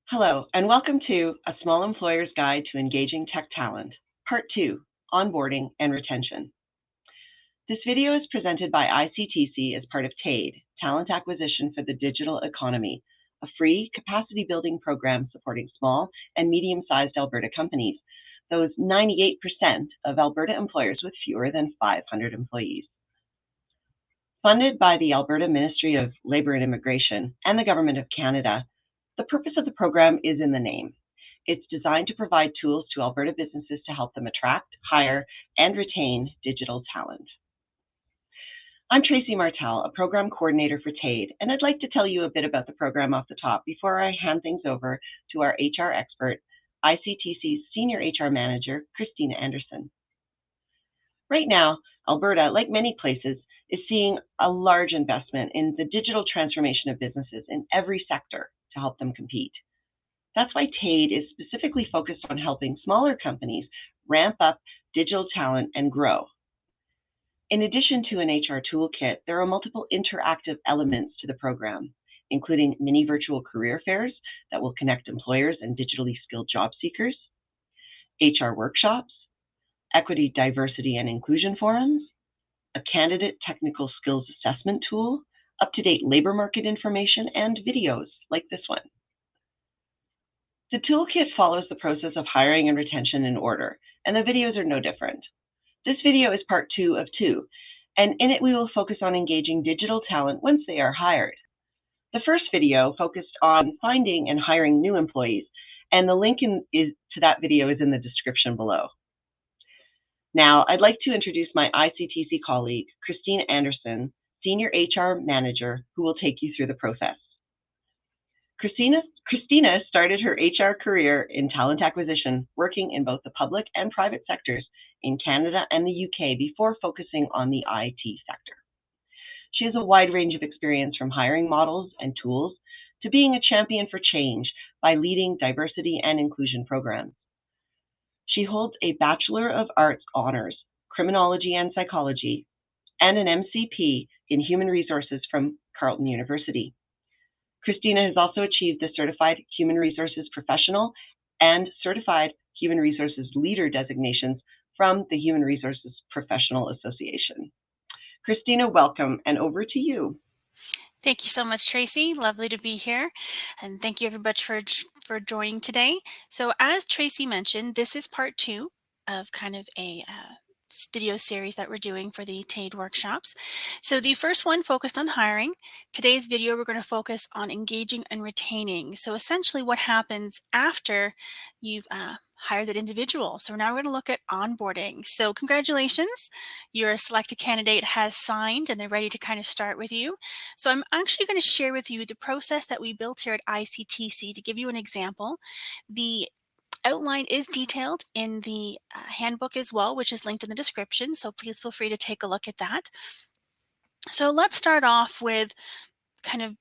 Hello, and welcome to A Small Employer's Guide to Engaging Tech Talent, Part 2, Onboarding and Retention. This video is presented by ICTC as part of TADE, Talent Acquisition for the Digital Economy, a free capacity-building program supporting small and medium-sized Alberta companies, those 98% of Alberta employers with fewer than 500 employees. Funded by the Alberta Ministry of Labour and Immigration and the Government of Canada, the purpose of the program is in the name. It's designed to provide tools to Alberta businesses to help them attract, hire, and retain digital talent. I'm Tracy Martel, a program coordinator for TADE, and I'd like to tell you a bit about the program off the top before I hand things over to our HR expert, ICTC's Senior HR Manager, Christina Anderson. Right now, Alberta, like many places, is seeing a large investment in the digital transformation of businesses in every sector to help them compete. That's why TADE is specifically focused on helping smaller companies ramp up digital talent and grow. In addition to an HR toolkit, there are multiple interactive elements to the program, including mini virtual career fairs that will connect employers and digitally skilled job seekers, HR workshops, equity, diversity, and inclusion forums, a candidate technical skills assessment tool, up-to-date labor market information, and videos like this one. The toolkit follows the process of hiring and retention in order, and the videos are no different. This video is part 2 of 2, and in it we will focus on engaging digital talent once they are hired. The first video focused on finding and hiring new employees, and the link to that video is in the description below. Now, I'd like to introduce my ICTC colleague, Christina Anderson, Senior HR Manager, who will take you through the process. Christina started her HR career in talent acquisition, working in both the public and private sectors in Canada and the UK before focusing on the IT sector. She has a wide range of experience from hiring models and tools to being a champion for change by leading diversity and inclusion programs. She holds a Bachelor of Arts Honors, Criminology and Psychology, and an MCP in Human Resources from Carleton University. Christina has also achieved the Certified Human Resources Professional and Certified Human Resources Leader designations from the Human Resources Professional Association. Christina, welcome, and over to you. Thank you so much, Tracy. Lovely to be here. And thank you everybody for joining today. So as Tracy mentioned, this is part 2 of kind of a video series that we're doing for the TADE workshops. So the first one focused on hiring. Today's video, we're going to focus on engaging and retaining. So essentially what happens after you've hired that individual. So now we're going to look at onboarding. So congratulations, your selected candidate has signed and they're ready to kind of start with you. So I'm actually going to share with you the process that we built here at ICTC to give you an example. The outline is detailed in the handbook as well, which is linked in the description. So please feel free to take a look at that. So let's start off with kind of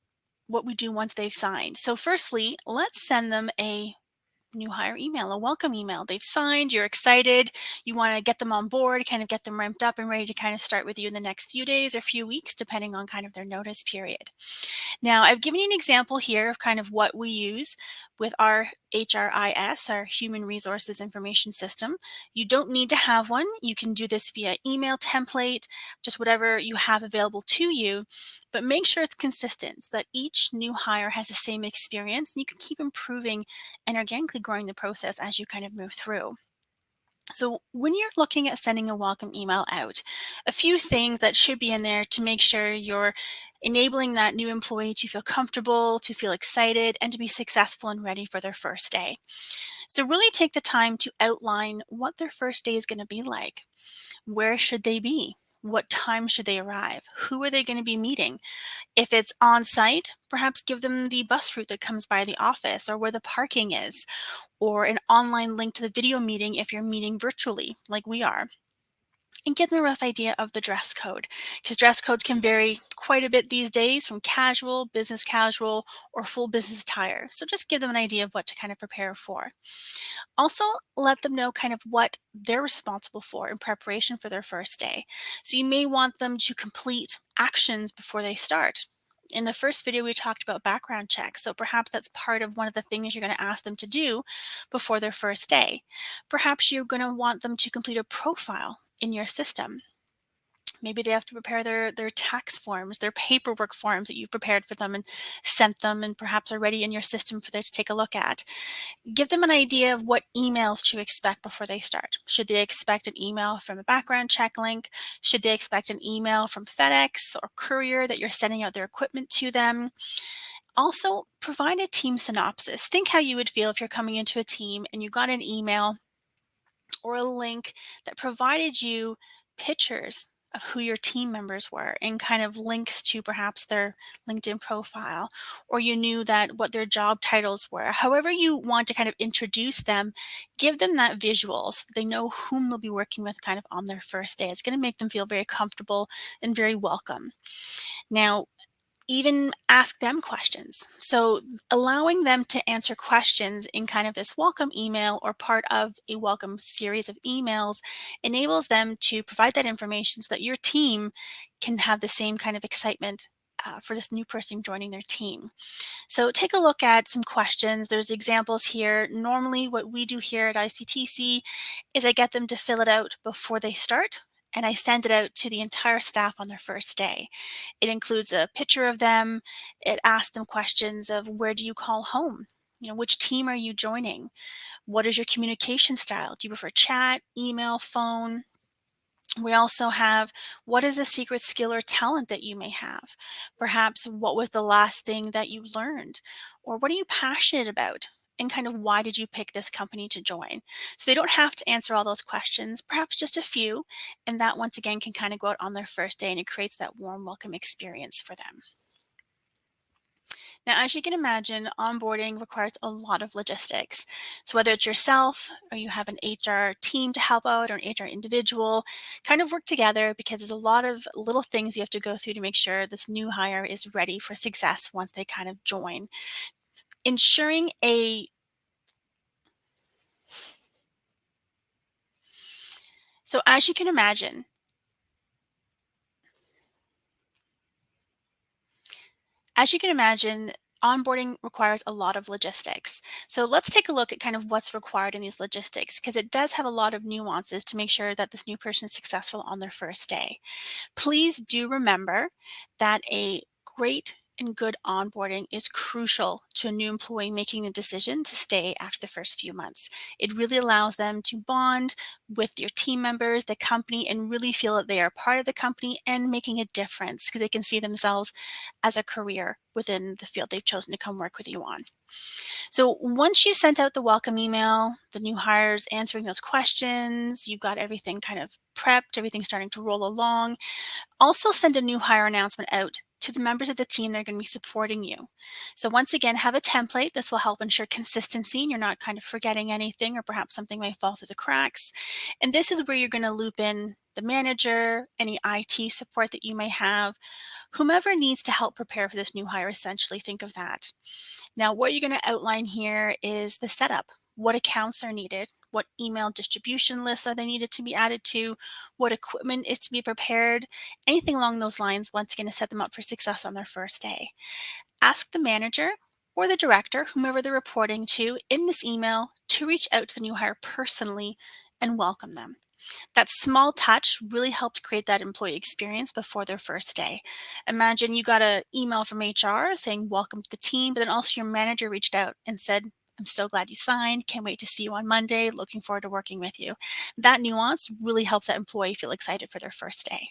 what we do once they've signed. So firstly, let's send them a new hire email, a welcome email. They've signed, you're excited, you want to get them on board, kind of get them ramped up and ready to kind of start with you in the next few days or few weeks, depending on kind of their notice period. Now, I've given you an example here of kind of what we use with our HRIS, our Human Resources Information System. You don't need to have one. You can do this via email template, just whatever you have available to you, but make sure it's consistent so that each new hire has the same experience and you can keep improving and organically growing the process as you kind of move through. So when you're looking at sending a welcome email out, a few things that should be in there to make sure you're enabling that new employee to feel comfortable, to feel excited, and to be successful and ready for their first day. So really take the time to outline what their first day is going to be like. Where should they be? What time should they arrive? Who are they going to be meeting? If it's on site, perhaps give them the bus route that comes by the office or where the parking is, or an online link to the video meeting if you're meeting virtually like we are. And give them a rough idea of the dress code, because dress codes can vary quite a bit these days from casual, business casual, or full business attire. So just give them an idea of what to kind of prepare for. Also, let them know kind of what they're responsible for in preparation for their first day. So you may want them to complete actions before they start. In the first video, we talked about background checks, so perhaps that's part of one of the things you're going to ask them to do before their first day. Perhaps you're going to want them to complete a profile in your system. Maybe they have to prepare their tax forms, their paperwork forms that you've prepared for them and sent them and perhaps are ready in your system for them to take a look at. Give them an idea of what emails to expect before they start. Should they expect an email from a background check link? Should they expect an email from FedEx or courier that you're sending out their equipment to them? Also, provide a team synopsis. Think how you would feel if you're coming into a team and you got an email or a link that provided you pictures of who your team members were and kind of links to perhaps their LinkedIn profile, or you knew that what their job titles were. However you want to kind of introduce them, give them that visual so they know whom they'll be working with kind of on their first day. It's going to make them feel very comfortable and very welcome. Now, even ask them questions. So allowing them to answer questions in kind of this welcome email or part of a welcome series of emails enables them to provide that information so that your team can have the same kind of excitement for this new person joining their team. So take a look at some questions. There's examples here. Normally what we do here at ICTC is I get them to fill it out before they start, and I send it out to the entire staff on their first day. It includes a picture of them. It asks them questions of where do you call home? Which team are you joining? What is your communication style? Do you prefer chat, email, phone? We also have, what is a secret skill or talent that you may have? Perhaps what was the last thing that you learned? Or what are you passionate about? And kind of why did you pick this company to join? So they don't have to answer all those questions, perhaps just a few. And that once again can kind of go out on their first day and it creates that warm welcome experience for them. Now, as you can imagine, onboarding requires a lot of logistics. So whether it's yourself or you have an HR team to help out or an HR individual, kind of work together because there's a lot of little things you have to go through to make sure this new hire is ready for success once they kind of join. Ensuring a So as you can imagine, onboarding requires a lot of logistics. So let's take a look at kind of what's required in these logistics because it does have a lot of nuances to make sure that this new person is successful on their first day. Please do remember that a great and good onboarding is crucial to a new employee making the decision to stay after the first few months. It really allows them to bond with your team members, the company, and really feel that they are part of the company and making a difference because they can see themselves as a career within the field they've chosen to come work with you on. So once you sent out the welcome email, the new hires answering those questions, you've got everything kind of prepped, everything starting to roll along, also send a new hire announcement out to the members of the team that are going to be supporting you. So once again, have a template. This will help ensure consistency and you're not kind of forgetting anything or perhaps something may fall through the cracks. And this is where you're going to loop in the manager, any IT support that you may have, whomever needs to help prepare for this new hire, essentially think of that. Now, what you're going to outline here is the setup. What accounts are needed? What email distribution lists are they needed to be added to? What equipment is to be prepared? Anything along those lines, once again, to set them up for success on their first day. Ask the manager or the director, whomever they're reporting to, in this email to reach out to the new hire personally and welcome them. That small touch really helped create that employee experience before their first day. Imagine you got an email from HR saying, welcome to the team, but then also your manager reached out and said, I'm so glad you signed. Can't wait to see you on Monday. Looking forward to working with you. That nuance really helps that employee feel excited for their first day.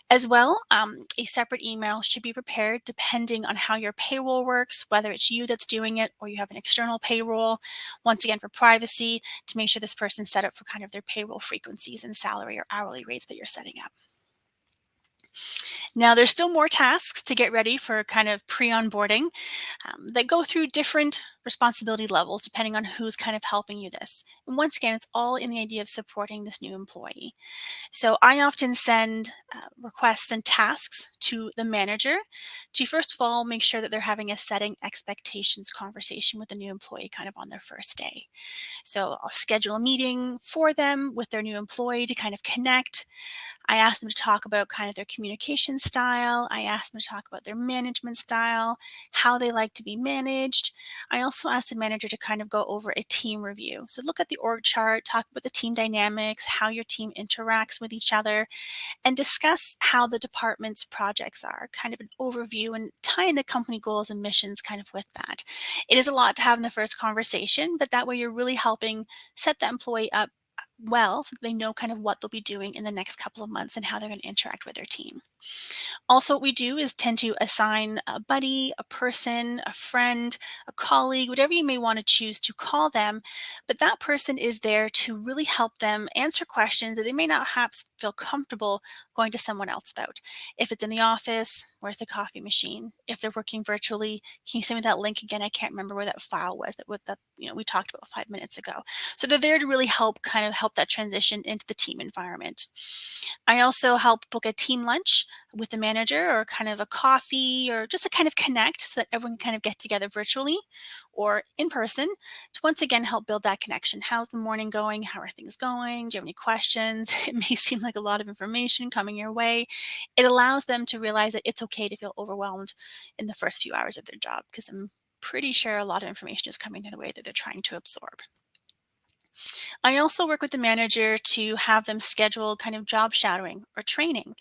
As well, a separate email should be prepared depending on how your payroll works, whether it's you that's doing it or you have an external payroll, once again for privacy, to make sure this person's set up for kind of their payroll frequencies and salary or hourly rates that you're setting up. Now, there's still more tasks to get ready for kind of pre-onboarding that go through different responsibility levels depending on who's kind of helping you this. And once again, it's all in the idea of supporting this new employee. So I often send requests and tasks to the manager to, first of all, make sure that they're having a setting expectations conversation with the new employee kind of on their first day. So I'll schedule a meeting for them with their new employee to kind of connect. I ask them to talk about kind of their communication style. I ask them to talk about their management style, how they like to be managed. I also ask the manager to kind of go over a team review. So look at the org chart, talk about the team dynamics, how your team interacts with each other, and discuss how the department's projects are, kind of an overview, and tie in the company goals and missions kind of with that. It is a lot to have in the first conversation, but that way you're really helping set the employee up well so they know kind of what they'll be doing in the next couple of months and how they're going to interact with their team. Also, what we do is tend to assign a buddy, a person, a friend, a colleague, whatever you may want to choose to call them, but that person is there to really help them answer questions that they may not perhaps feel comfortable going to someone else about. If it's in the office, where's the coffee machine? If they're working virtually, can you send me that link again? I can't remember where that file was that we talked about 5 minutes ago. So they're there to really help that transition into the team environment. I also help book a team lunch with the manager, or kind of a coffee, or just to kind of connect so that everyone can kind of get together virtually or in person to once again help build that connection. How's the morning going? How are things going? Do you have any questions? It may seem like a lot of information coming your way. It allows them to realize that it's okay to feel overwhelmed in the first few hours of their job, because I'm pretty sure a lot of information is coming their way that they're trying to absorb. I also work with the manager to have them schedule kind of job shadowing or training.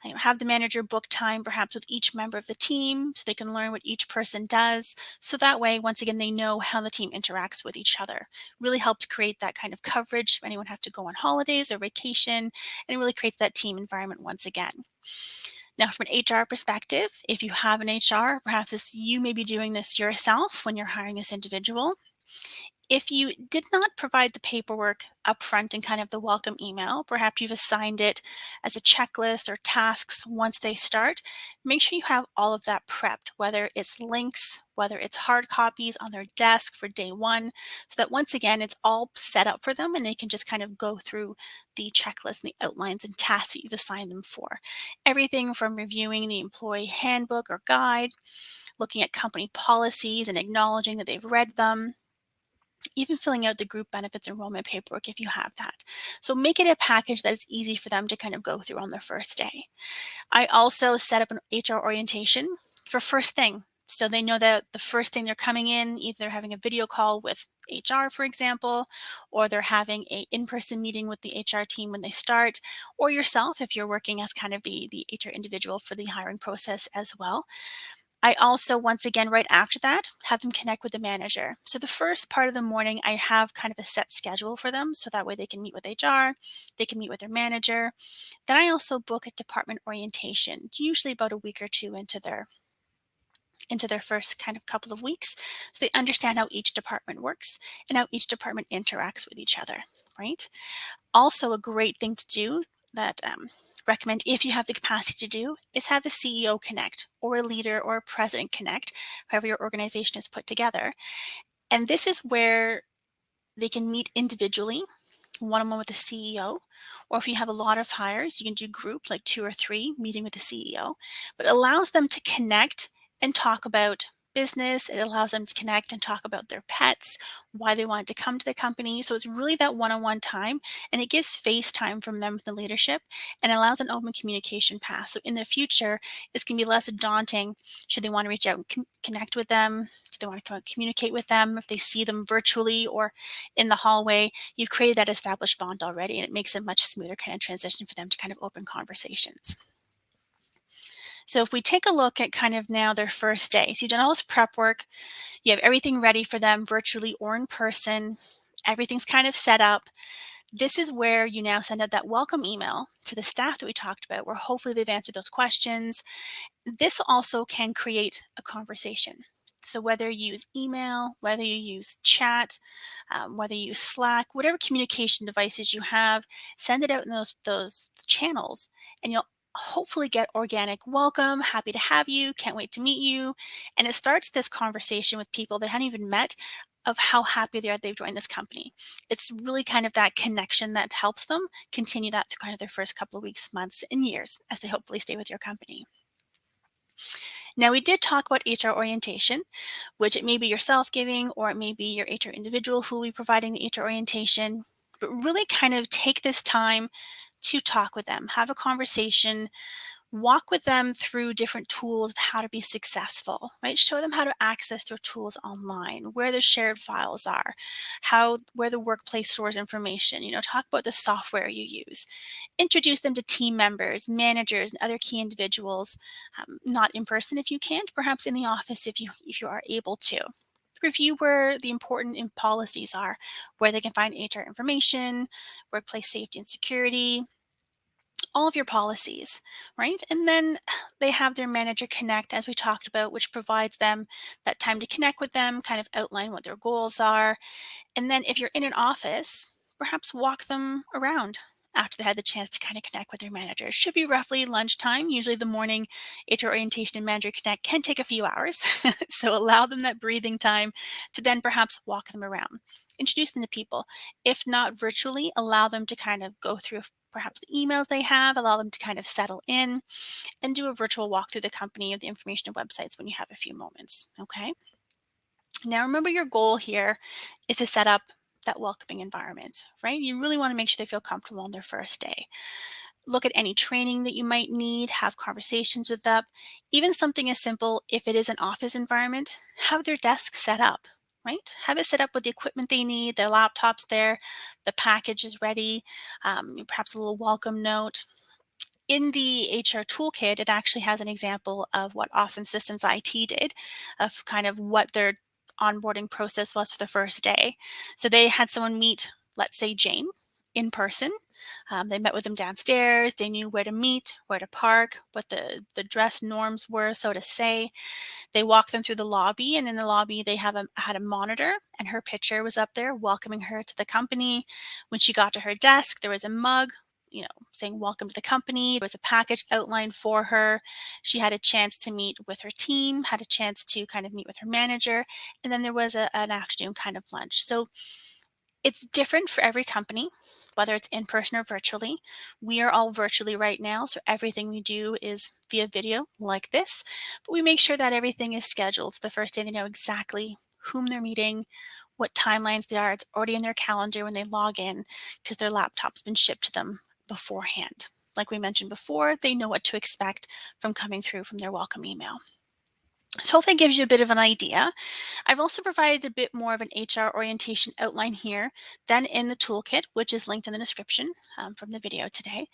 I have the manager book time perhaps with each member of the team so they can learn what each person does. So that way, once again, they know how the team interacts with each other. Really helps create that kind of coverage if anyone have to go on holidays or vacation, and it really creates that team environment once again. Now, from an HR perspective, if you have an HR, perhaps it's you may be doing this yourself when you're hiring this individual. If you did not provide the paperwork upfront in kind of the welcome email, perhaps you've assigned it as a checklist or tasks once they start, make sure you have all of that prepped, whether it's links, whether it's hard copies on their desk for day one, so that once again, it's all set up for them and they can just kind of go through the checklist and the outlines and tasks that you've assigned them for. Everything from reviewing the employee handbook or guide, looking at company policies and acknowledging that they've read them, even filling out the group benefits enrollment paperwork if you have that. So make it a package that is easy for them to kind of go through on their first day. I also set up an HR orientation for first thing. So they know that the first thing they're coming in, either they're having a video call with HR, for example, or they're having an in-person meeting with the HR team when they start, or yourself if you're working as kind of the HR individual for the hiring process as well. I also, once again, right after that, have them connect with the manager. So the first part of the morning, I have kind of a set schedule for them. So that way they can meet with HR, they can meet with their manager. Then I also book a department orientation, usually about a week or two into their first kind of couple of weeks. So they understand how each department works and how each department interacts with each other, right? Also, a great thing to do that recommend if you have the capacity to do is have a CEO connect, or a leader or a president connect, however your organization is put together. And this is where they can meet individually, one-on-one with the CEO, or if you have a lot of hires, you can do group like 2 or 3 meeting with the CEO, but it allows them to connect and talk about business. It allows them to connect and talk about their pets, why they want to come to the company. So it's really that one-on-one time, and it gives face time from them with the leadership and allows an open communication path. So in the future, it's going to be less daunting should they want to reach out and connect with them. Do they want to come out and communicate with them if they see them virtually or in the hallway? You've created that established bond already, and it makes a much smoother kind of transition for them to kind of open conversations. So if we take a look at kind of now their first day, so you've done all this prep work, you have everything ready for them virtually or in person, everything's kind of set up. This is where you now send out that welcome email to the staff that we talked about, where hopefully they've answered those questions. This also can create a conversation. So whether you use email, whether you use chat, whether you use Slack, whatever communication devices you have, send it out in those channels, and you'll hopefully get organic welcome, happy to have you, can't wait to meet you. And it starts this conversation with people that hadn't even met of how happy they are they've joined this company. It's really kind of that connection that helps them continue that through kind of their first couple of weeks, months, and years as they hopefully stay with your company. Now, we did talk about HR orientation, which it may be yourself giving, or it may be your HR individual who will be providing the HR orientation, but really kind of take this time to talk with them, have a conversation. Walk with them through different tools of how to be successful, right? Show them how to access their tools online, where the shared files are, where the workplace stores information. Talk about the software you use. Introduce them to team members, managers, and other key individuals, not in person if you can't, perhaps in the office if you are able to. Review where the important policies are, where they can find HR information, workplace safety and security, all of your policies, right? And then they have their manager connect, as we talked about, which provides them that time to connect with them, kind of outline what their goals are. And then if you're in an office, perhaps walk them around after they had the chance to kind of connect with their manager. It should be roughly lunchtime. Usually the morning HR orientation and manager connect can take a few hours. So allow them that breathing time to then perhaps walk them around. Introduce them to people. If not virtually, allow them to kind of go through perhaps the emails they have, allow them to kind of settle in and do a virtual walk through the company of the information and websites when you have a few moments, okay? Now, remember your goal here is to set up that welcoming environment, right? You really want to make sure they feel comfortable on their first day. Look at any training that you might need, have conversations with them. Even something as simple, if it is an office environment, have their desk set up, right? Have it set up with the equipment they need, their laptops there, the package is ready, perhaps a little welcome note. In the HR Toolkit, it actually has an example of what Awesome Systems IT did, of kind of what their onboarding process was for the first day. So they had someone meet, let's say Jane, in person. They met with them downstairs. They knew where to meet, where to park, what the dress norms were, so to say. They walked them through the lobby, and in the lobby they had a monitor, and her picture was up there welcoming her to the company. When she got to her desk, there was a mug, saying welcome to the company. There was a package outlined for her. She had a chance to meet with her team, had a chance to kind of meet with her manager, and then there was an afternoon kind of lunch. So it's different for every company, whether it's in person or virtually. We are all virtually right now, so everything we do is via video like this, but we make sure that everything is scheduled. So the first day they know exactly whom they're meeting, what timelines they are. It's already in their calendar when they log in because their laptop's been shipped to them beforehand. Like we mentioned before, they know what to expect from coming through from their welcome email. So hopefully it gives you a bit of an idea. I've also provided a bit more of an HR orientation outline here than in the toolkit, which is linked in the description from the video today,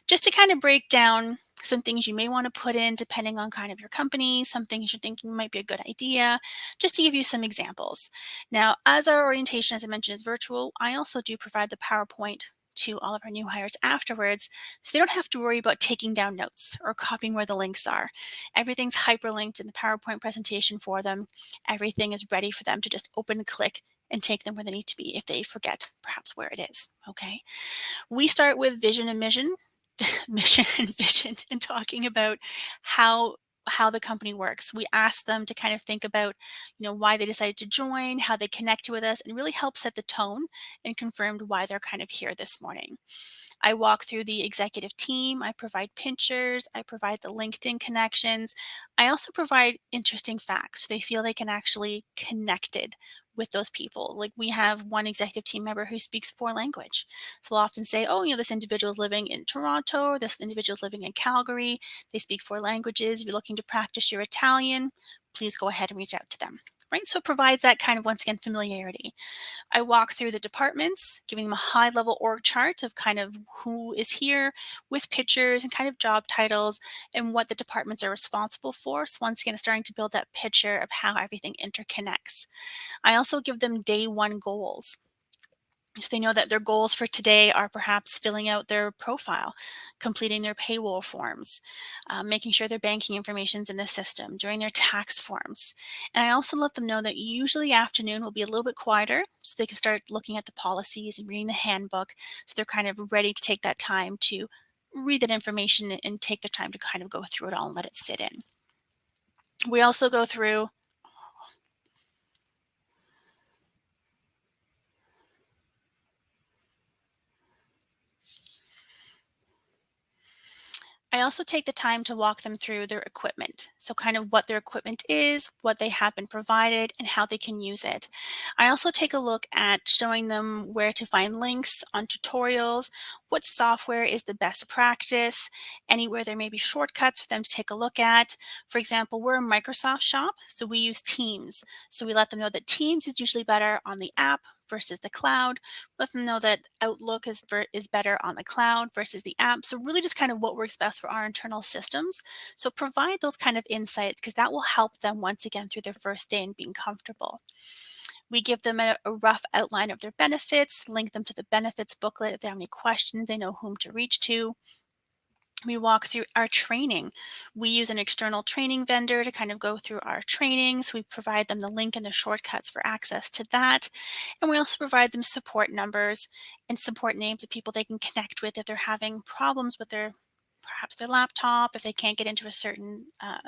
just to kind of break down some things you may want to put in depending on kind of your company, some things you're thinking might be a good idea, just to give you some examples. Now, as our orientation, as I mentioned, is virtual, I also do provide the PowerPoint to all of our new hires afterwards, so they don't have to worry about taking down notes or copying where the links are. Everything's hyperlinked in the PowerPoint presentation for them. Everything is ready for them to just open and click and take them where they need to be if they forget perhaps where it is, okay? We start with vision and mission, mission and vision, and talking about how the company works. We ask them to kind of think about, why they decided to join, how they connected with us, and really help set the tone and confirmed why they're kind of here this morning. I walk through the executive team. I provide pictures. I provide the LinkedIn connections. I also provide interesting facts. They feel they can actually connected with those people. Like we have one executive team member who speaks 4 language. So we'll often say, oh, this individual is living in Toronto, or this individual is living in Calgary. They speak 4 languages. If you're looking to practice your Italian, please go ahead and reach out to them. Right? So it provides that kind of, once again, familiarity. I walk through the departments, giving them a high-level org chart of kind of who is here with pictures and kind of job titles and what the departments are responsible for. So once again, starting to build that picture of how everything interconnects. I also give them day 1 goals. So they know that their goals for today are perhaps filling out their profile, completing their payroll forms, making sure their banking information is in the system, doing their tax forms. And I also let them know that usually afternoon will be a little bit quieter so they can start looking at the policies and reading the handbook. So they're kind of ready to take that time to read that information and take the time to kind of go through it all and let it sit in. We also go through I also take the time to walk them through their equipment. So kind of what their equipment is, what they have been provided, and how they can use it. I also take a look at showing them where to find links on tutorials, what software is the best practice, anywhere there may be shortcuts for them to take a look at. For example, we're a Microsoft shop, so we use Teams. So we let them know that Teams is usually better on the app versus the cloud. Let them know that Outlook is better on the cloud versus the app. So really just kind of what works best for our internal systems. So provide those kind of insights because that will help them once again through their first day and being comfortable. We give them a rough outline of their benefits, link them to the benefits booklet. If they have any questions, they know whom to reach to. We walk through our training. We use an external training vendor to kind of go through our trainings. We provide them the link and the shortcuts for access to that. And we also provide them support numbers and support names of people they can connect with if they're having problems with perhaps their laptop, if they can't get into a certain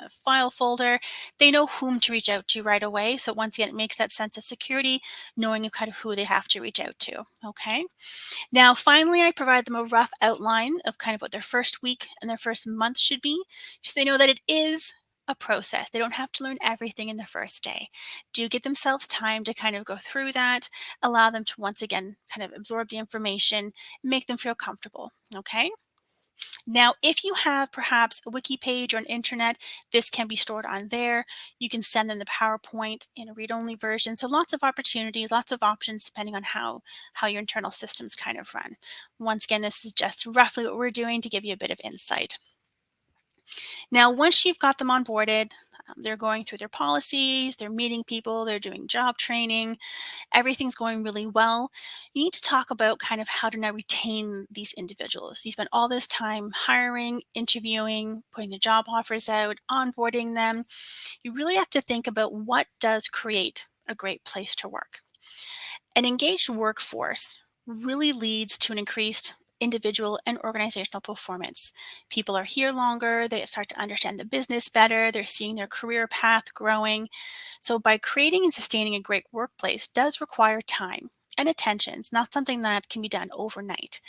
file folder, they know whom to reach out to right away. So once again, it makes that sense of security, knowing kind of who they have to reach out to, okay? Now, finally, I provide them a rough outline of kind of what their first week and their first month should be, so they know that it is a process. They don't have to learn everything in the first day. Do give themselves time to kind of go through that, allow them to once again kind of absorb the information, make them feel comfortable, okay? Now, if you have perhaps a wiki page or an intranet, this can be stored on there. You can send them the PowerPoint in a read-only version. So lots of opportunities, lots of options depending on how your internal systems kind of run. Once again, this is just roughly what we're doing to give you a bit of insight. Now, once you've got them onboarded, they're going through their policies, they're meeting people, they're doing job training, everything's going really well. You need to talk about kind of how to now retain these individuals. You spend all this time hiring, interviewing, putting the job offers out, onboarding them. You really have to think about what does create a great place to work. An engaged workforce really leads to an increased individual and organizational performance. People are here longer, they start to understand the business better, they're seeing their career path growing. So by creating and sustaining a great workplace does require time and attention. It's not something that can be done overnight.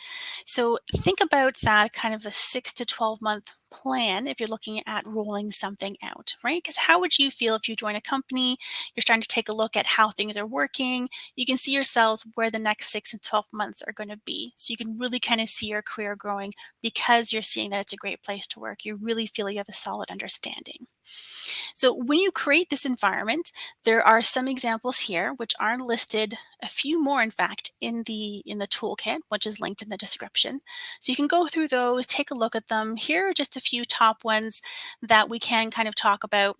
So think about that kind of a 6 to 12-month plan if you're looking at rolling something out, right? Because how would you feel if you join a company, you're starting to take a look at how things are working, you can see yourselves where the next 6 and 12 months are going to be. So you can really kind of see your career growing because you're seeing that it's a great place to work. You really feel you have a solid understanding. So when you create this environment, there are some examples here which are listed, a few more in fact, in the toolkit, which is linked in the description. So you can go through those, take a look at them. Here are just a few top ones that we can kind of talk about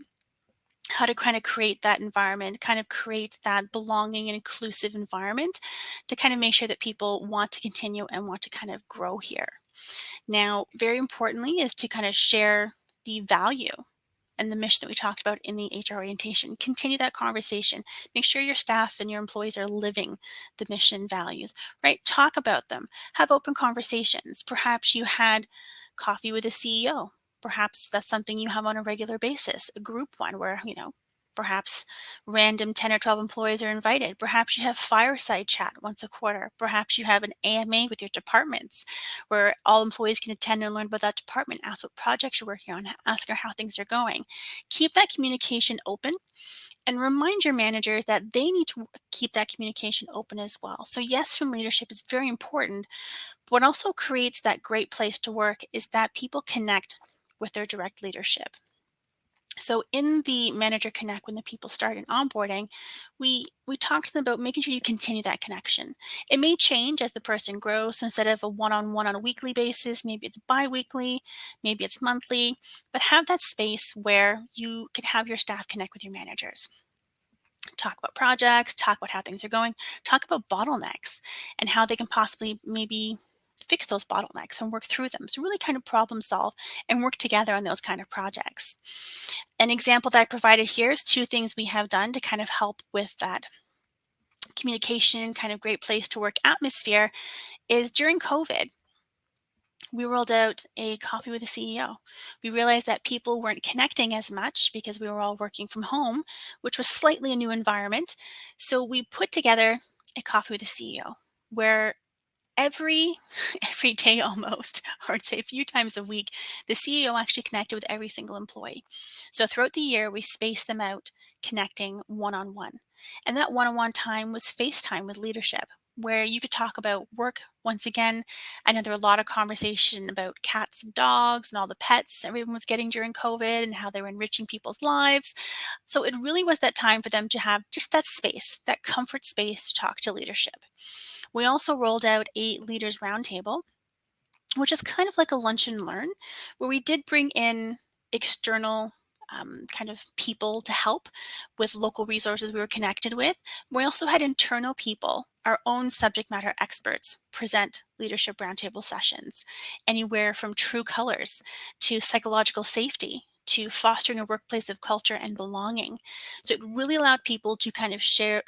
how to kind of create that environment, kind of create that belonging and inclusive environment to kind of make sure that people want to continue and want to kind of grow here. Now, very importantly is to kind of share the value and the mission that we talked about in the HR orientation. Continue that conversation. Make sure your staff and your employees are living the mission values, right? Talk about them. Have open conversations. Perhaps you had coffee with a CEO. Perhaps that's something you have on a regular basis, a group one where, perhaps random 10 or 12 employees are invited. Perhaps you have fireside chat once a quarter. Perhaps you have an AMA with your departments where all employees can attend and learn about that department, ask what projects you're working on, ask how things are going. Keep that communication open and remind your managers that they need to keep that communication open as well. So yes, from leadership is very important, but what also creates that great place to work is that people connect with their direct leadership. So in the Manager Connect, when the people start in onboarding, we talk to them about making sure you continue that connection. It may change as the person grows. So instead of a one-on-one on a weekly basis, maybe it's bi-weekly, maybe it's monthly, but have that space where you can have your staff connect with your managers. Talk about projects, talk about how things are going, talk about bottlenecks and how they can possibly maybe fix those bottlenecks and work through them. So really kind of problem solve and work together on those kind of projects. An example that I provided here is 2 things we have done to kind of help with that communication, kind of great place to work atmosphere is during COVID. We rolled out a coffee with the CEO. We realized that people weren't connecting as much because we were all working from home, which was slightly a new environment. So we put together a coffee with the CEO where every day almost, or I'd say a few times a week, the CEO actually connected with every single employee. So throughout the year, we spaced them out connecting one-on-one. And that one-on-one time was FaceTime with leadership. where you could talk about work once again. I know there were a lot of conversation about cats and dogs and all the pets everyone was getting during COVID and how they were enriching people's lives. So it really was that time for them to have just that space, that comfort space to talk to leadership. We also rolled out a leaders roundtable, which is kind of like a lunch and learn, where we did bring in external kind of people to help with local resources we were connected with. We also had internal people, our own subject matter experts, present leadership roundtable sessions, anywhere from true colors to psychological safety to fostering a workplace of culture and belonging. So it really allowed people to kind of share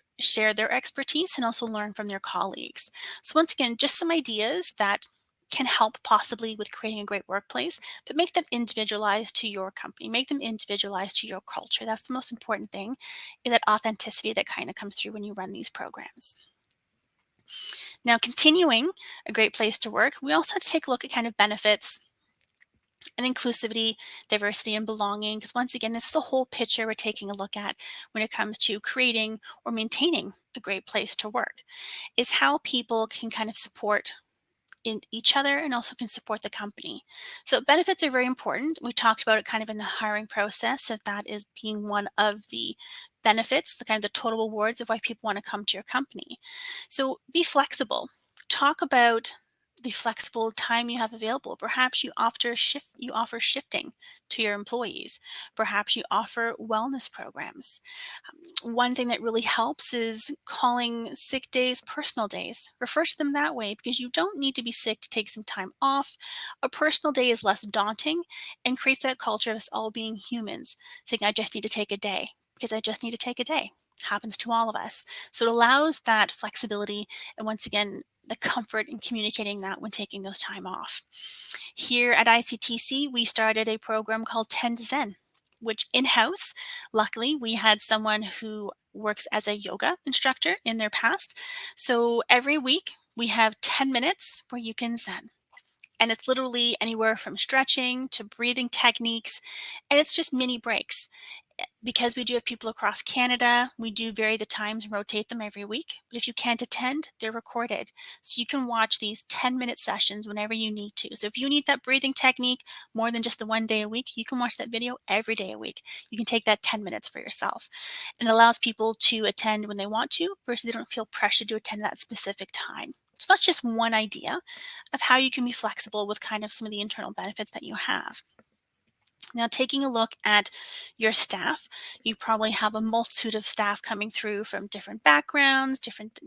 their expertise and also learn from their colleagues. So once again, just some ideas that can help possibly with creating a great workplace, but make them individualized to your company, make them individualized to your culture. That's the most important thing, is that authenticity that kind of comes through when you run these programs. Now, continuing a great place to work, we also have to take a look at kind of benefits and inclusivity, diversity, and belonging, because once again, this is a whole picture we're taking a look at when it comes to creating or maintaining a great place to work, is how people can kind of support in each other and also can support the company. So benefits are very important. We talked about it kind of in the hiring process, if that is being one of the benefits, the kind of the total awards of why people want to come to your company. So be flexible. Talk about the flexible time you have available. Perhaps you offer shifting to your employees. Perhaps you offer wellness programs. One thing that really helps is calling sick days personal days. Refer to them that way because you don't need to be sick to take some time off. A personal day is less daunting and creates that culture of us all being humans, saying, I just need to take a day because I just need to take a day. Happens to all of us. So it allows that flexibility and once again, the comfort in communicating that when taking those time off. Here at ICTC, we started a program called 10 to Zen, which in-house, luckily, we had someone who works as a yoga instructor in their past. So every week we have 10 minutes where you can Zen. And it's literally anywhere from stretching to breathing techniques, and it's just mini breaks. Because we do have people across Canada, we do vary the times and rotate them every week. But if you can't attend, they're recorded. So you can watch these 10-minute sessions whenever you need to. So if you need that breathing technique more than just the one day a week, you can watch that video every day a week. You can take that 10 minutes for yourself. And it allows people to attend when they want to versus they don't feel pressured to attend that specific time. So that's just one idea of how you can be flexible with kind of some of the internal benefits that you have. Now, taking a look at your staff, you probably have a multitude of staff coming through from different backgrounds, different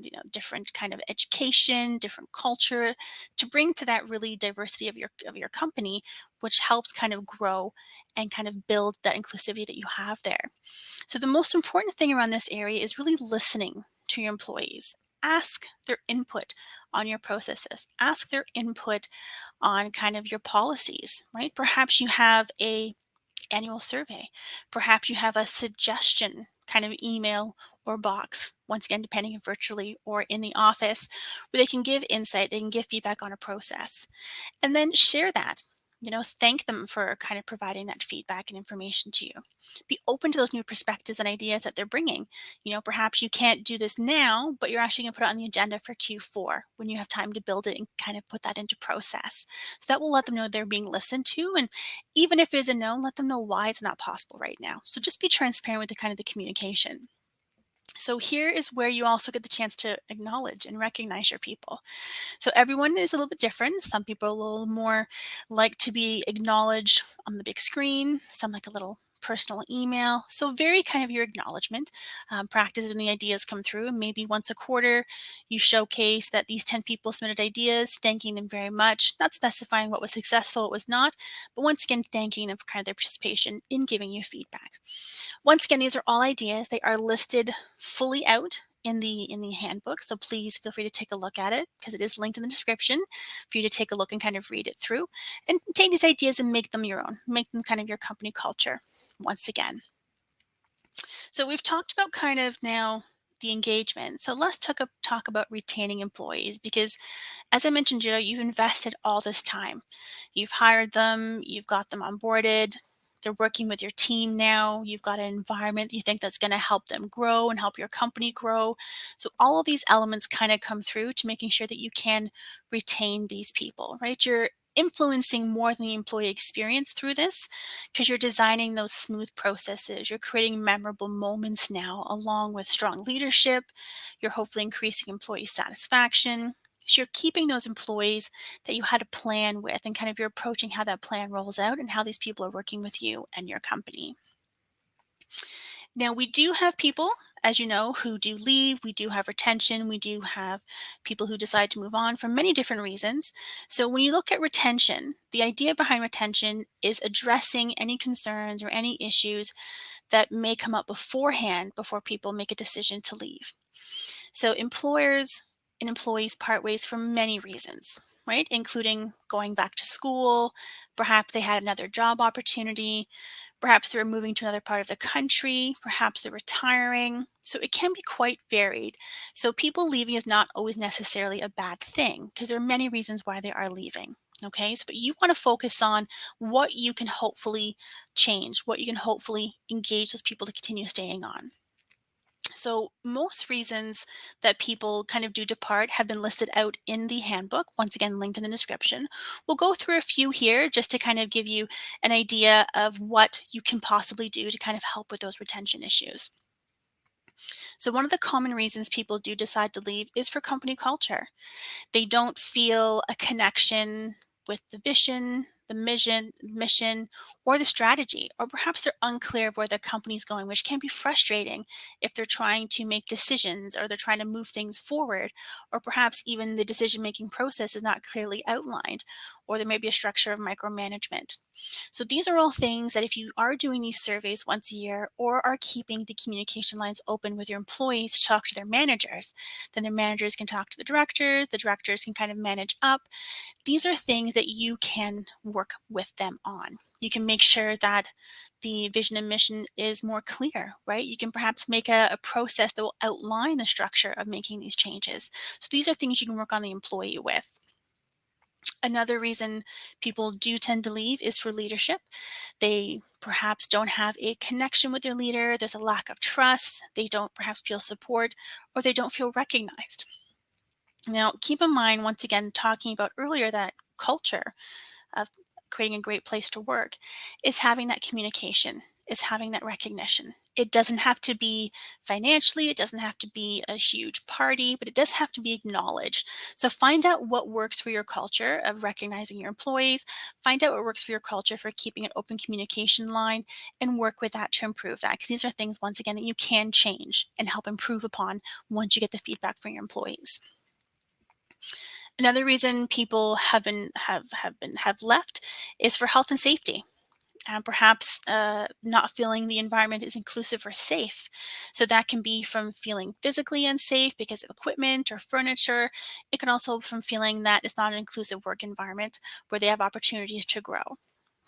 kind of education, different culture, to bring to that really diversity of your company, which helps kind of grow and kind of build that inclusivity that you have there. So the most important thing around this area is really listening to your employees. Ask their input on your processes. Ask their input on kind of your policies, right? Perhaps you have a annual survey. Perhaps you have a suggestion kind of email or box, once again, depending if virtually or in the office, where they can give insight, they can give feedback on a process. And then share that. Thank them for kind of providing that feedback and information to you. Be open to those new perspectives and ideas that they're bringing. Perhaps you can't do this now, but you're actually going to put it on the agenda for Q4 when you have time to build it and kind of put that into process. So that will let them know they're being listened to. And even if it is a no, let them know why it's not possible right now. So just be transparent with the kind of the communication. So here is where you also get the chance to acknowledge and recognize your people. So everyone is a little bit different. Some people are a little more like to be acknowledged on the big screen, some like a little personal email. So very kind of your acknowledgement practices when the ideas come through. And maybe once a quarter, you showcase that these 10 people submitted ideas, thanking them very much, not specifying what was successful, what was not, but once again, thanking them for kind of their participation in giving you feedback. Once again, these are all ideas. They are listed fully out in the handbook, so please feel free to take a look at it because it is linked in the description for you to take a look and kind of read it through and take these ideas and make them your own, make them kind of your company culture once again. So we've talked about kind of now the engagement. So let's talk about retaining employees because as I mentioned, you've invested all this time. You've hired them, you've got them onboarded, They're working with your team now. You've got an environment you think that's going to help them grow and help your company grow. So all of these elements kind of come through to making sure that you can retain these people, right? You're influencing more than the employee experience through this because you're designing those smooth processes. You're creating memorable moments now along with strong leadership. You're hopefully increasing employee satisfaction. So you're keeping those employees that you had a plan with, and kind of you're approaching how that plan rolls out and how these people are working with you and your company. Now, we do have people, as you know, who do leave. We do have retention. We do have people who decide to move on for many different reasons. So when you look at retention, the idea behind retention is addressing any concerns or any issues that may come up beforehand before people make a decision to leave. So employers and employees part ways for many reasons, right? Including going back to school, perhaps they had another job opportunity, perhaps they're moving to another part of the country, perhaps they're retiring. So it can be quite varied. So people leaving is not always necessarily a bad thing because there are many reasons why they are leaving. Okay, so but you want to focus on what you can hopefully change, what you can hopefully engage those people to continue staying on. So most reasons that people kind of do depart have been listed out in the handbook, once again linked in the description. We'll go through a few here just to kind of give you an idea of what you can possibly do to kind of help with those retention issues. So one of the common reasons people do decide to leave is for company culture. They don't feel a connection with the vision, the mission, or the strategy, or perhaps they're unclear of where their company's going, which can be frustrating if they're trying to make decisions or they're trying to move things forward, or perhaps even the decision-making process is not clearly outlined, or there may be a structure of micromanagement. So these are all things that if you are doing these surveys once a year or are keeping the communication lines open with your employees to talk to their managers, then their managers can talk to the directors can kind of manage up. These are things that you can work with them on. You can make sure that the vision and mission is more clear, right? You can perhaps make a process that will outline the structure of making these changes. So these are things you can work on the employee with. Another reason people do tend to leave is for leadership. They perhaps don't have a connection with their leader. There's a lack of trust. They don't perhaps feel support, or they don't feel recognized. Now, keep in mind, once again, talking about earlier, that culture of creating a great place to work is having that communication, is having that recognition. It doesn't have to be financially, it doesn't have to be a huge party, but it does have to be acknowledged. So find out what works for your culture of recognizing your employees, find out what works for your culture for keeping an open communication line, and work with that to improve that. Because these are things, once again, that you can change and help improve upon once you get the feedback from your employees. Another reason people have left is for health and safety, and perhaps not feeling the environment is inclusive or safe. So that can be from feeling physically unsafe because of equipment or furniture. It can also from feeling that it's not an inclusive work environment where they have opportunities to grow.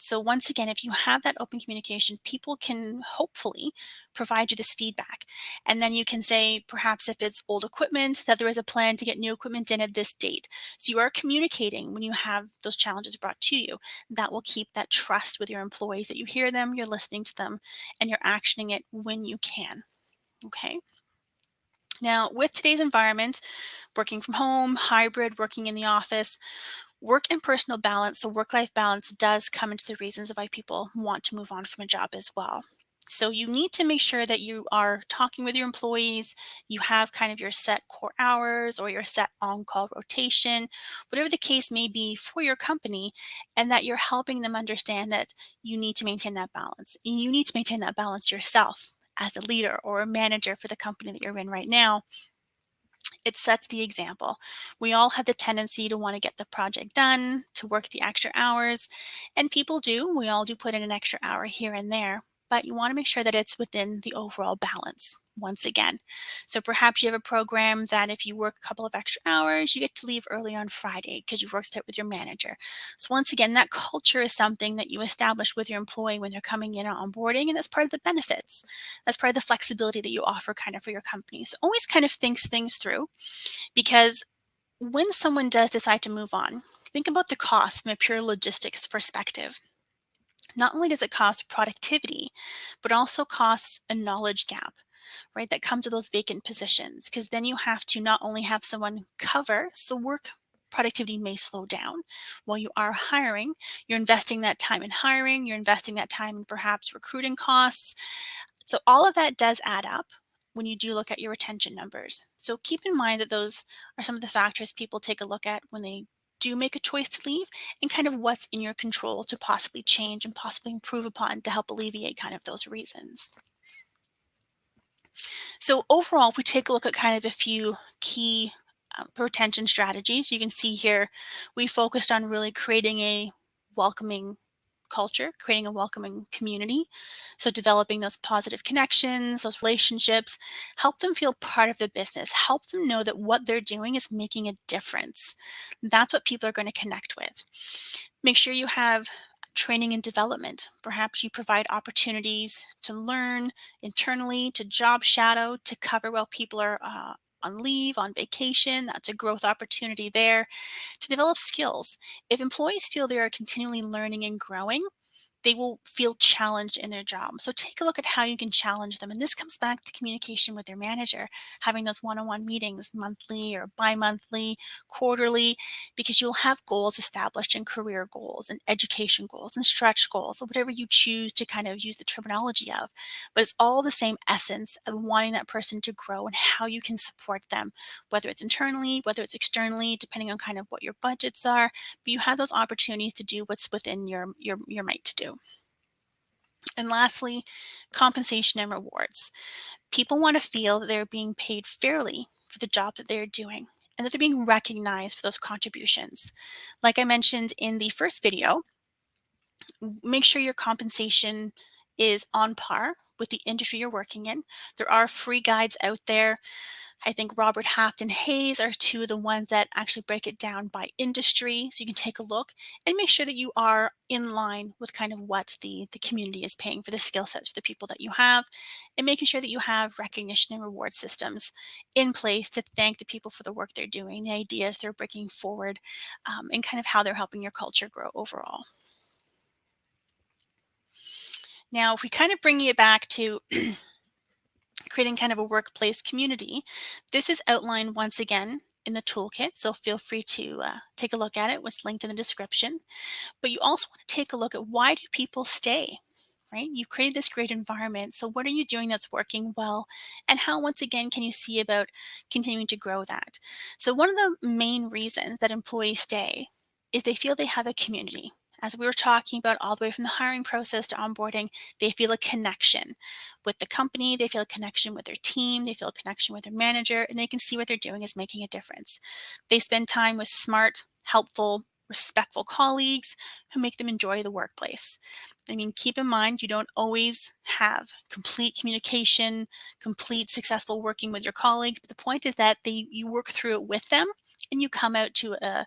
So once again, if you have that open communication, people can hopefully provide you this feedback. And then you can say, perhaps if it's old equipment, that there is a plan to get new equipment in at this date. So you are communicating when you have those challenges brought to you. That will keep that trust with your employees, that you hear them, you're listening to them, and you're actioning it when you can. Okay. Now, with today's environment, working from home, hybrid, working in the office, work and personal balance, so work-life balance does come into the reasons of why people want to move on from a job as well. So you need to make sure that you are talking with your employees, you have kind of your set core hours or your set on-call rotation, whatever the case may be for your company, and that you're helping them understand that you need to maintain that balance. And you need to maintain that balance yourself as a leader or a manager for the company that you're in right now. It sets the example. We all have the tendency to want to get the project done, to work the extra hours, and people do. We all do put in an extra hour here and there, but you want to make sure that it's within the overall balance once again. So perhaps you have a program that if you work a couple of extra hours, you get to leave early on Friday because you've worked it with your manager. So once again, that culture is something that you establish with your employee when they're coming in on onboarding, and that's part of the benefits. That's part of the flexibility that you offer kind of for your company. So always kind of thinks things through, because when someone does decide to move on, think about the cost from a pure logistics perspective. Not only does it cost productivity, but also costs a knowledge gap, right? That comes to those vacant positions, because then you have to not only have someone cover, so work productivity may slow down while you are hiring. You're investing that time in hiring, you're investing that time in perhaps recruiting costs. So all of that does add up when you do look at your retention numbers. So keep in mind that those are some of the factors people take a look at when they do make a choice to leave, and kind of what's in your control to possibly change and possibly improve upon to help alleviate kind of those reasons. So overall, if we take a look at kind of a few key retention strategies, you can see here we focused on really creating a welcoming culture, creating a welcoming community. So developing those positive connections, those relationships, help them feel part of the business, help them know that what they're doing is making a difference. That's what people are going to connect with. Make sure you have training and development. Perhaps you provide opportunities to learn internally, to job shadow, to cover while people are on leave, on vacation. That's a growth opportunity there. To develop skills. If employees feel they are continually learning and growing, they will feel challenged in their job. So take a look at how you can challenge them. And this comes back to communication with their manager, having those one-on-one meetings monthly or bi-monthly, quarterly, because you'll have goals established and career goals and education goals and stretch goals, or whatever you choose to kind of use the terminology of. But it's all the same essence of wanting that person to grow and how you can support them, whether it's internally, whether it's externally, depending on kind of what your budgets are. But you have those opportunities to do what's within your might to do. And lastly, compensation and rewards. People want to feel that they're being paid fairly for the job that they're doing and that they're being recognized for those contributions. Like I mentioned in the first video, make sure your compensation is on par with the industry you're working in. There are free guides out there. I think Robert Half and Hayes are two of the ones that actually break it down by industry. So you can take a look and make sure that you are in line with kind of what the community is paying for the skill sets for the people that you have, and making sure that you have recognition and reward systems in place to thank the people for the work they're doing, the ideas they're bringing forward, and kind of how they're helping your culture grow overall. Now, if we kind of bring it back to creating kind of a workplace community, this is outlined once again in the toolkit, so feel free to take a look at it. It's linked in the description. But you also want to take a look at, why do people stay? Right? You created this great environment. So what are you doing that's working well? And how, once again, can you see about continuing to grow that? So one of the main reasons that employees stay is they feel they have a community. As we were talking about, all the way from the hiring process to onboarding, they feel a connection with the company, they feel a connection with their team, they feel a connection with their manager, and they can see what they're doing is making a difference. They spend time with smart, helpful, respectful colleagues who make them enjoy the workplace. I mean, keep in mind, you don't always have complete communication, complete successful working with your colleagues, but the point is that you work through it with them and you come out to a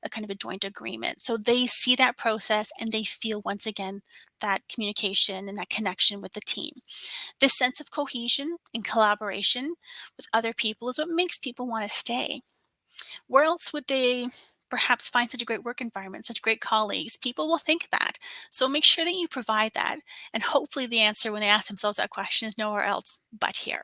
kind of a joint agreement. So they see that process and they feel, once again, that communication and that connection with the team. This sense of cohesion and collaboration with other people is what makes people want to stay. Where else would they perhaps find such a great work environment, such great colleagues? People will think that. So make sure that you provide that. And hopefully the answer when they ask themselves that question is nowhere else but here.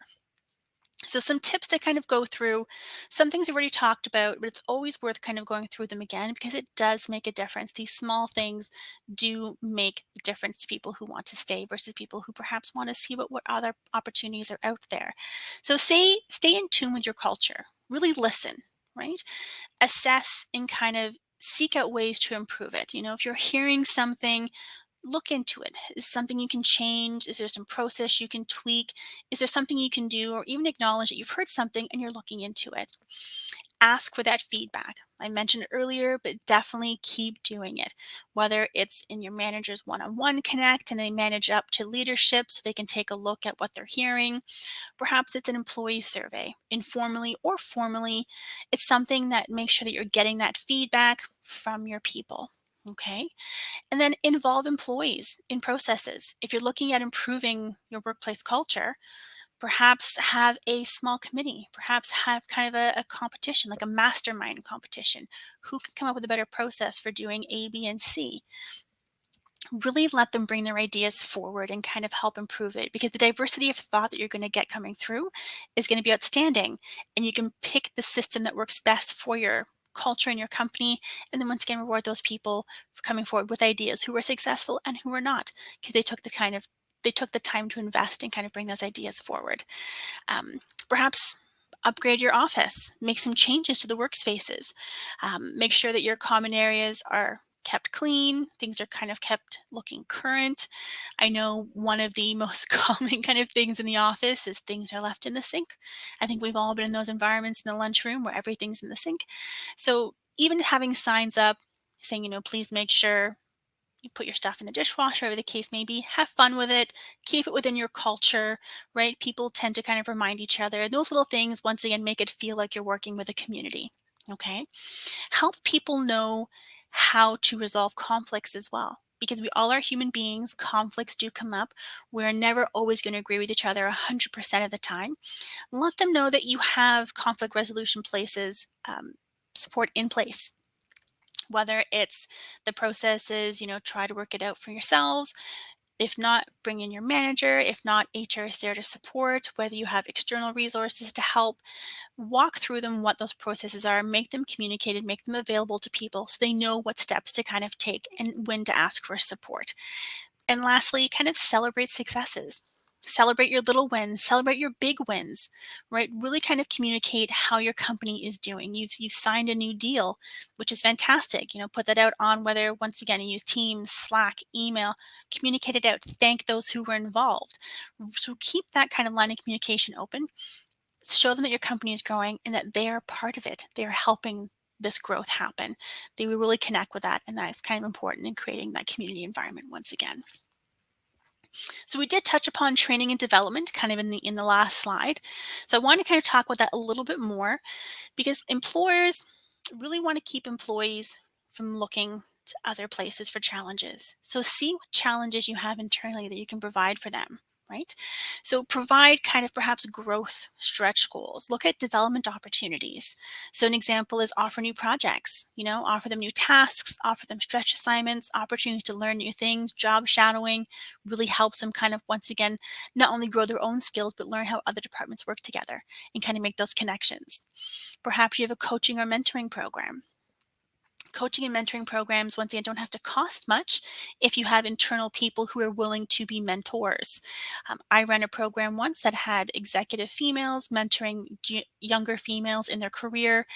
So some tips to kind of go through, some things I've already talked about, but it's always worth kind of going through them again because it does make a difference. These small things do make a difference to people who want to stay versus people who perhaps want to see what other opportunities are out there. So stay in tune with your culture. Really listen, right? Assess and kind of seek out ways to improve it. You know, if you're hearing something, look into it. Is something you can change? Is there some process you can tweak? Is there something you can do, or even acknowledge that you've heard something and you're looking into it? Ask for that feedback. I mentioned it earlier, but definitely keep doing it. Whether it's in your manager's one-on-one connect and they manage up to leadership so they can take a look at what they're hearing. Perhaps it's an employee survey, informally or formally. It's something that makes sure that you're getting that feedback from your people. Okay. And then involve employees in processes. If you're looking at improving your workplace culture, perhaps have a small committee, perhaps have kind of a competition, like a mastermind competition. Who can come up with a better process for doing A, B, and C? Really let them bring their ideas forward and kind of help improve it, because the diversity of thought that you're going to get coming through is going to be outstanding. And you can pick the system that works best for your culture and your company. And then once again, reward those people for coming forward with ideas who were successful and who were not, because they took the time to invest and kind of bring those ideas forward. Perhaps upgrade your office, make some changes to the workspaces, make sure that your common areas are kept clean, things are kind of kept looking current. I know one of the most common kind of things in the office is things are left in the sink. I think we've all been in those environments in the lunchroom where everything's in the sink. So even having signs up saying, please make sure you put your stuff in the dishwasher, whatever the case may be, have fun with it, keep it within your culture, right? People tend to kind of remind each other. And those little things, once again, make it feel like you're working with a community, okay? Help people know how to resolve conflicts as well, because we all are human beings. Conflicts do come up. We're never always going to agree with each other 100% of the time. Let them know that you have conflict resolution places, support in place. Whether it's the processes, try to work it out for yourselves. If not, bring in your manager. If not, HR is there to support. Whether you have external resources to help, walk through them, what those processes are, make them communicated, make them available to people so they know what steps to kind of take and when to ask for support. And lastly, kind of celebrate successes. Celebrate your little wins, celebrate your big wins, right? Really kind of communicate how your company is doing. You've signed a new deal, which is fantastic. Put that out on, whether, once again, you use Teams, Slack, email, communicate it out, thank those who were involved. So keep that kind of line of communication open. Show them that your company is growing and that they are part of it. They are helping this growth happen. They will really connect with that, and that is kind of important in creating that community environment once again. So we did touch upon training and development kind of in the last slide. So I want to kind of talk about that a little bit more, because employers really want to keep employees from looking to other places for challenges. So see what challenges you have internally that you can provide for them, right? So provide kind of perhaps growth stretch goals. Look at development opportunities. So an example is offer new projects, offer them new tasks, offer them stretch assignments, opportunities to learn new things. Job shadowing really helps them kind of, once again, not only grow their own skills, but learn how other departments work together and kind of make those connections. Perhaps you have a coaching or mentoring program. Coaching and mentoring programs, once again, don't have to cost much if you have internal people who are willing to be mentors. I ran a program once that had executive females mentoring younger females in their career.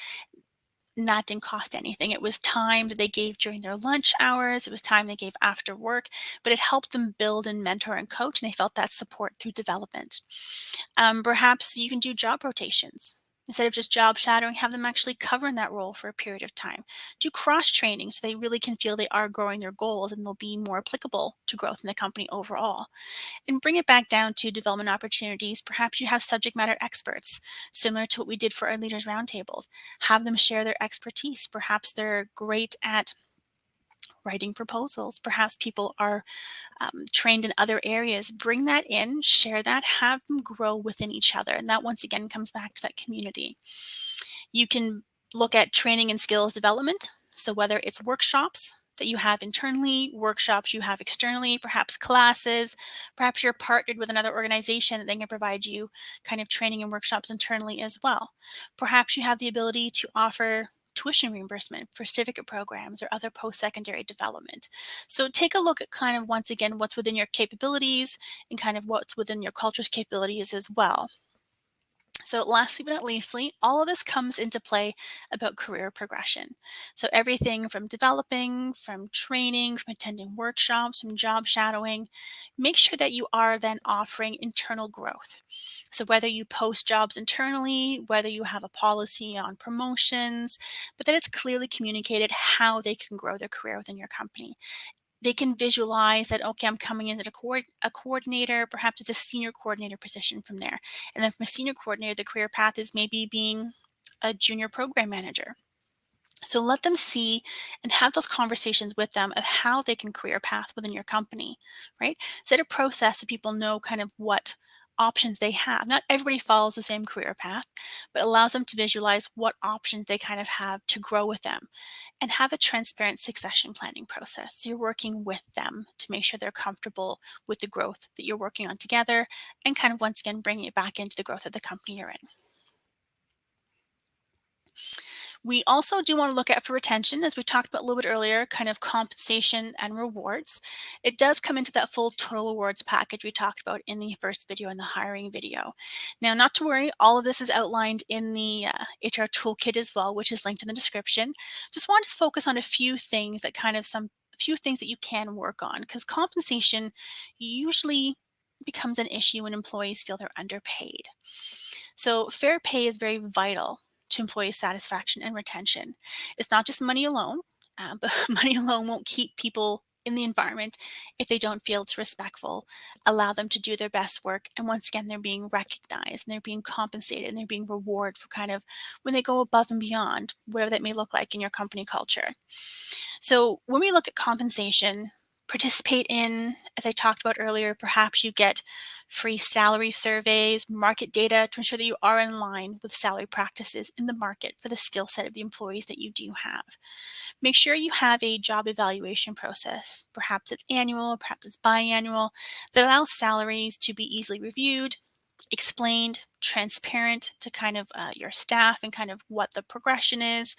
And that didn't cost anything. It was time that they gave during their lunch hours. It was time they gave after work, but it helped them build and mentor and coach, and they felt that support through development. Perhaps you can do job rotations. Instead of just job shadowing, have them actually cover in that role for a period of time. Do cross training so they really can feel they are growing their goals and they'll be more applicable to growth in the company overall. And bring it back down to development opportunities. Perhaps you have subject matter experts, similar to what we did for our leaders roundtables. Have them share their expertise. Perhaps they're great at writing proposals. Perhaps people are trained in other areas. Bring that in, share that, have them grow within each other. And that, once again, comes back to that community. You can look at training and skills development. So whether it's workshops that you have internally, workshops you have externally, perhaps classes, perhaps you're partnered with another organization that they can provide you kind of training and workshops internally as well. Perhaps you have the ability to offer tuition reimbursement for certificate programs or other post-secondary development. So take a look at kind of, once again, what's within your capabilities and kind of what's within your culture's capabilities as well. So lastly but not leastly, all of this comes into play about career progression. So everything from developing, from training, from attending workshops, from job shadowing, make sure that you are then offering internal growth. So whether you post jobs internally, whether you have a policy on promotions, but that it's clearly communicated how they can grow their career within your company. They can visualize that, okay, I'm coming in as a coordinator, perhaps it's a senior coordinator position from there. And then from a senior coordinator, the career path is maybe being a junior program manager. So let them see and have those conversations with them of how they can career path within your company, right? Set a process so people know kind of what options they have. Not everybody follows the same career path, but allows them to visualize what options they kind of have to grow with them and have a transparent succession planning process. So you're working with them to make sure they're comfortable with the growth that you're working on together and kind of once again bringing it back into the growth of the company you're in. We also do want to look at for retention, as we talked about a little bit earlier, kind of compensation and rewards. It does come into that full total rewards package we talked about in the first video, in the hiring video. Now, not to worry, all of this is outlined in the HR Toolkit as well, which is linked in the description. Just want to focus on a few things that a few things that you can work on, because compensation usually becomes an issue when employees feel they're underpaid. So fair pay is very vital to employee satisfaction and retention. It's not just money alone, but money alone won't keep people in the environment if they don't feel it's respectful, allow them to do their best work. And once again, they're being recognized and they're being compensated and they're being rewarded for kind of when they go above and beyond, whatever that may look like in your company culture. So when we look at compensation, participate in, as I talked about earlier, perhaps you get free salary surveys, market data to ensure that you are in line with salary practices in the market for the skill set of the employees that you do have. Make sure you have a job evaluation process. Perhaps it's annual, perhaps it's biannual, that allows salaries to be easily reviewed, explained, transparent to kind of your staff and kind of what the progression is.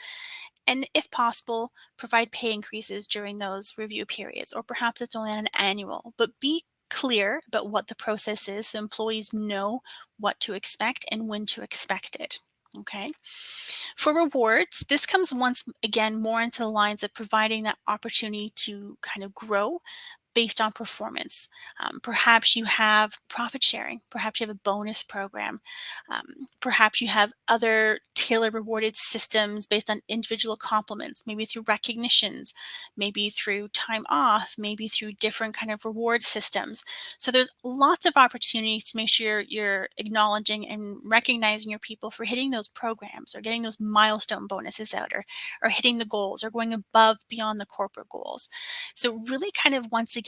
And if possible, provide pay increases during those review periods, or perhaps it's only on an annual, but be clear about what the process is so employees know what to expect and when to expect it. Okay. For rewards, this comes once again more into the lines of providing that opportunity to kind of grow based on performance. Perhaps you have profit sharing, perhaps you have a bonus program, perhaps you have other tailor rewarded systems based on individual compliments, maybe through recognitions, maybe through time off, maybe through different kind of reward systems. So there's lots of opportunities to make sure you're acknowledging and recognizing your people for hitting those programs or getting those milestone bonuses out, or hitting the goals or going above beyond the corporate goals. So really kind of once again,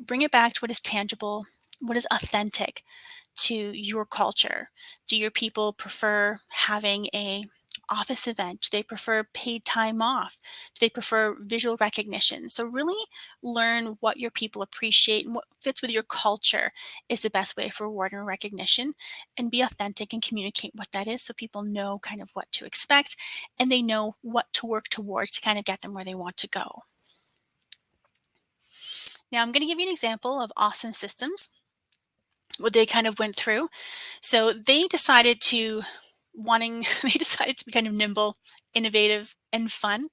bring it back to what is tangible, what is authentic to your culture. Do your people prefer having a office event? Do they prefer paid time off? Do they prefer visual recognition? So really learn what your people appreciate and what fits with your culture is the best way for reward and recognition, and be authentic and communicate what that is so people know kind of what to expect and they know what to work towards to kind of get them where they want to go. Now I'm going to give you an example of Awesome Systems, what they kind of went through. So they decided to they decided to be kind of nimble, innovative, and fun.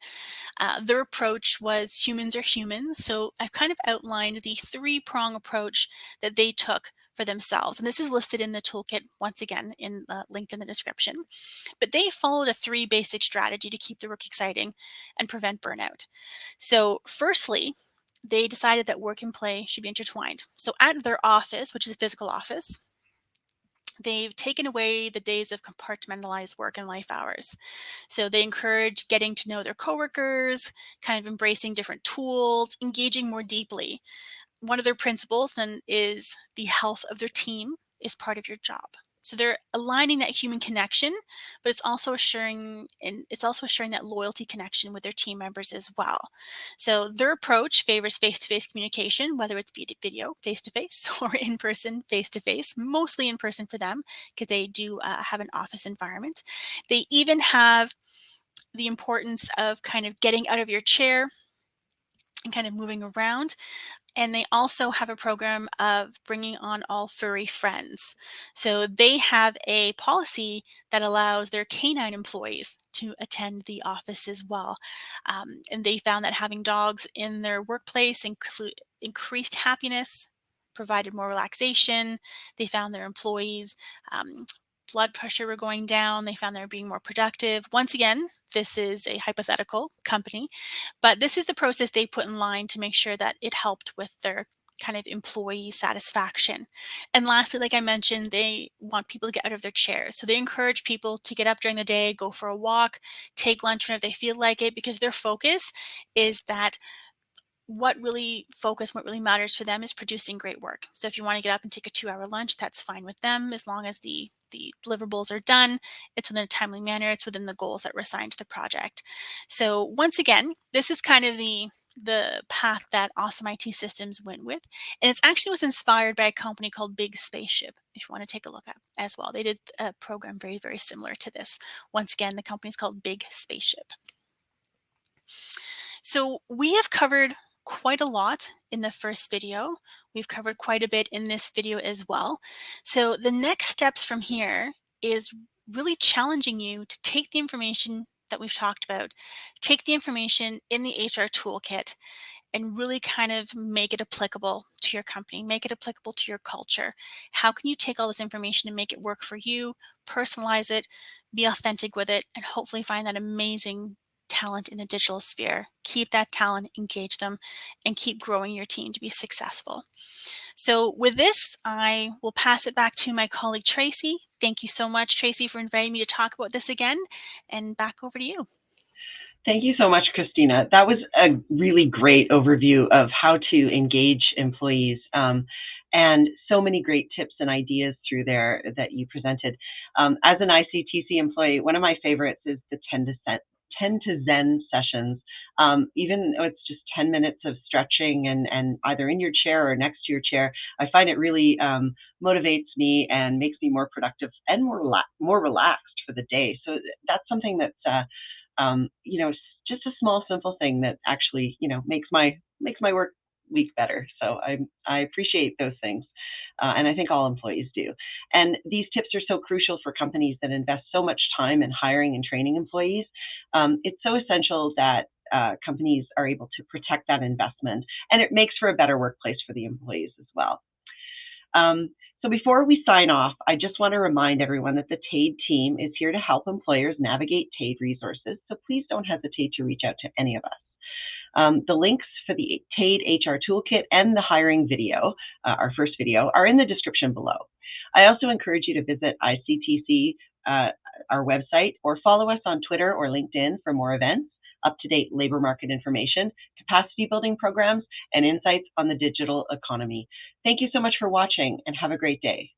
Their approach was humans are humans. So I've kind of outlined the three-prong approach that they took for themselves. And this is listed in the toolkit, once again, linked in the description. But they followed a three basic strategy to keep the work exciting and prevent burnout. So firstly, they decided that work and play should be intertwined. So at their office, which is a physical office, they've taken away the days of compartmentalized work and life hours. So they encourage getting to know their coworkers, kind of embracing different tools, engaging more deeply. One of their principles then is the health of their team is part of your job. So they're aligning that human connection, but it's also assuring that loyalty connection with their team members as well. So their approach favors face-to-face communication, whether it's video, face-to-face, or in-person, face-to-face, mostly in person for them because they do have an office environment. They even have the importance of kind of getting out of your chair and kind of moving around. And they also have a program of bringing on all furry friends. So they have a policy that allows their canine employees to attend the office as well. And they found that having dogs in their workplace increased happiness, provided more relaxation. They found their employees' blood pressure were going down. They found they were being more productive. Once again, this is a hypothetical company, but this is the process they put in line to make sure that it helped with their kind of employee satisfaction. And lastly, like I mentioned, they want people to get out of their chairs. So they encourage people to get up during the day, go for a walk, take lunch whenever they feel like it, because their focus is that what really matters for them is producing great work. So if you want to get up and take a 2-hour lunch, that's fine with them, as long as the deliverables are done, it's within a timely manner, it's within the goals that were assigned to the project. So once again, this is kind of the path that Awesome IT Systems went with. And it's actually was inspired by a company called Big Spaceship, if you want to take a look at as well. They did a program very, very similar to this. Once again, the company is called Big Spaceship. So we have covered quite a lot in the first video. We've covered quite a bit in this video as well. So the next steps from here is really challenging you to take the information that we've talked about, take the information in the HR toolkit, and really kind of make it applicable to your company, make it applicable to your culture. How can you take all this information and make it work for you, personalize it, be authentic with it, and hopefully find that amazing talent in the digital sphere, keep that talent, engage them, and keep growing your team to be successful. So with this, I will pass it back to my colleague, Tracy. Thank you so much, Tracy, for inviting me to talk about this again, and back over to you. Thank you so much, Christina. That was a really great overview of how to engage employees, and so many great tips and ideas through there that you presented. As an ICTC employee, one of my favorites is the 10 to Zen sessions. Even though it's just 10 minutes of stretching and either in your chair or next to your chair, I find it really motivates me and makes me more productive and more relaxed for the day. So that's something that's just a small, simple thing that actually, makes my work week better. So I appreciate those things. And I think all employees do. And these tips are so crucial for companies that invest so much time in hiring and training employees. It's so essential that companies are able to protect that investment, and it makes for a better workplace for the employees as well. So before we sign off, I just want to remind everyone that the TADE team is here to help employers navigate TADE resources, so please don't hesitate to reach out to any of us. The links for the TADE HR Toolkit and the hiring video, our first video, are in the description below. I also encourage you to visit ICTC, our website, or follow us on Twitter or LinkedIn for more events, up-to-date labor market information, capacity building programs, and insights on the digital economy. Thank you so much for watching, and have a great day.